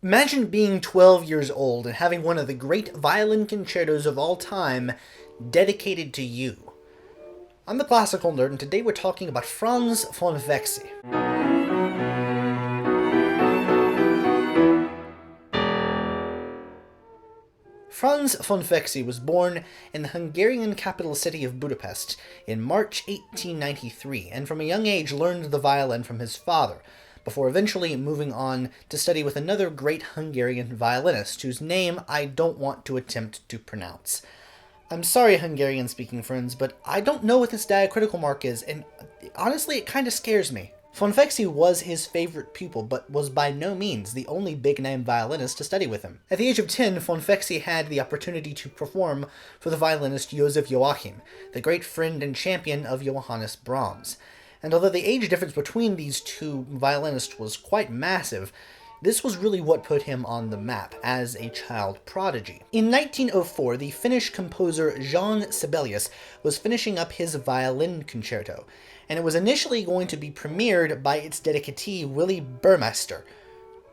Imagine being 12 years old and having one of the great violin concertos of all time dedicated to you. I'm the Classical Nerd, and today we're talking about Franz von Vecsey. Franz von Vecsey was born in the Hungarian capital city of Budapest in March 1893, and from a young age learned the violin from his father, before eventually moving on to study with another great Hungarian violinist, whose name I don't want to attempt to pronounce. I'm sorry, Hungarian-speaking friends, but I don't know what this diacritical mark is, and honestly, it kind of scares me. Von Vecsey was his favorite pupil, but was by no means the only big-name violinist to study with him. At the age of 10, von Vecsey had the opportunity to perform for the violinist Joseph Joachim, the great friend and champion of Johannes Brahms. And although the age difference between these two violinists was quite massive, this was really what put him on the map as a child prodigy. In 1904, the Finnish composer Jan Sibelius was finishing up his violin concerto, and it was initially going to be premiered by its dedicatee Willy Burmester,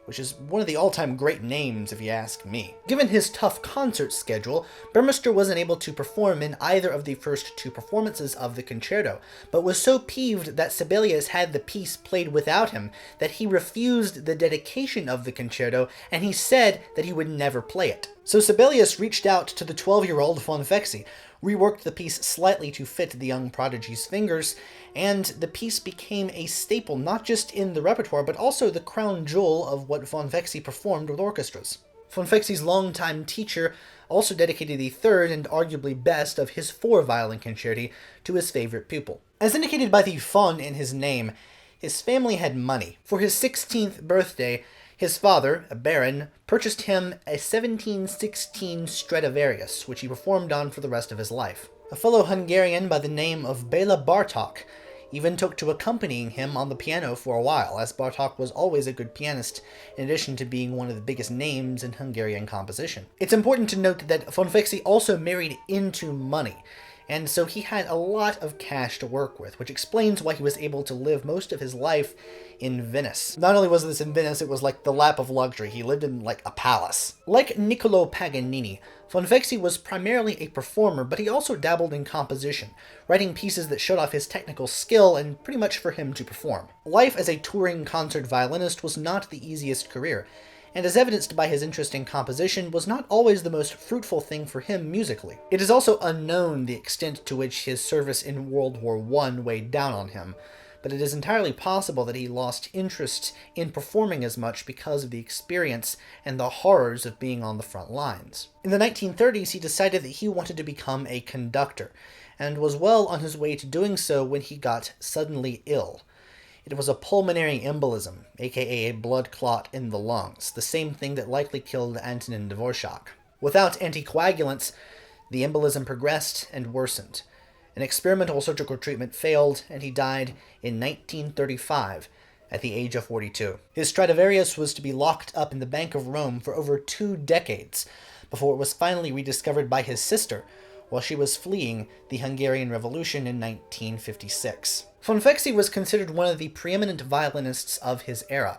which is one of the all-time great names if you ask me. Given his tough concert schedule, Burmester wasn't able to perform in either of the first two performances of the concerto, but was so peeved that Sibelius had the piece played without him that he refused the dedication of the concerto, and he said that he would never play it. So Sibelius reached out to the 12-year-old von Vecsey, reworked the piece slightly to fit the young prodigy's fingers, and the piece became a staple not just in the repertoire, but also the crown jewel of what von Vecsey performed with orchestras. Von Vecsey's longtime teacher also dedicated the third and arguably best of his 4 violin concerti to his favorite pupil. As indicated by the von in his name, his family had money. For his 16th birthday, his father, a baron, purchased him a 1716 Stradivarius, which he performed on for the rest of his life. A fellow Hungarian by the name of Béla Bartók even took to accompanying him on the piano for a while, as Bartók was always a good pianist, in addition to being one of the biggest names in Hungarian composition. It's important to note that von Vecsey also married into money, and so he had a lot of cash to work with, which explains why he was able to live most of his life in Venice. Not only was this in Venice, it was like the lap of luxury. He lived in like a palace. Like Niccolò Paganini, von Vecsey was primarily a performer, but he also dabbled in composition, writing pieces that showed off his technical skill and pretty much for him to perform. Life as a touring concert violinist was not the easiest career, and as evidenced by his interest in composition, was not always the most fruitful thing for him musically. It is also unknown the extent to which his service in World War I weighed down on him, but it is entirely possible that he lost interest in performing as much because of the experience and the horrors of being on the front lines. In the 1930s, he decided that he wanted to become a conductor, and was well on his way to doing so when he got suddenly ill. It was a pulmonary embolism, aka a blood clot in the lungs, the same thing that likely killed Antonin Dvorak. Without anticoagulants, the embolism progressed and worsened. An experimental surgical treatment failed, and he died in 1935 at the age of 42. His Stradivarius was to be locked up in the Bank of Rome for over 2 decades before it was finally rediscovered by his sister while she was fleeing the Hungarian Revolution in 1956. Von Vecsey was considered one of the preeminent violinists of his era,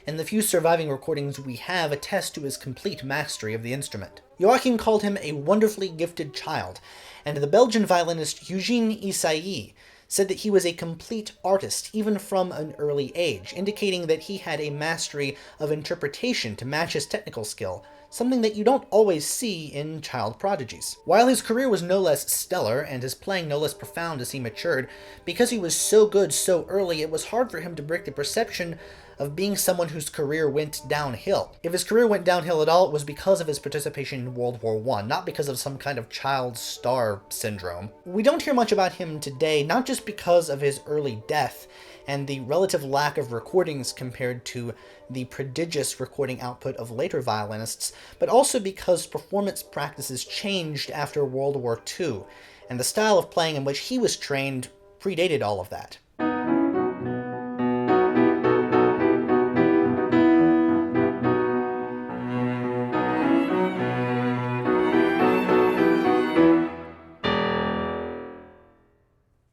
and the few surviving recordings we have attest to his complete mastery of the instrument. Joachim called him a wonderfully gifted child, and the Belgian violinist Eugène Ysaÿe said that he was a complete artist even from an early age, indicating that he had a mastery of interpretation to match his technical skill, something that you don't always see in child prodigies. While his career was no less stellar, and his playing no less profound as he matured, because he was so good so early, it was hard for him to break the perception of being someone whose career went downhill. If his career went downhill at all, it was because of his participation in World War I, not because of some kind of child star syndrome. We don't hear much about him today, not just because of his early death and the relative lack of recordings compared to the prodigious recording output of later violinists, but also because performance practices changed after World War II, and the style of playing in which he was trained predated all of that.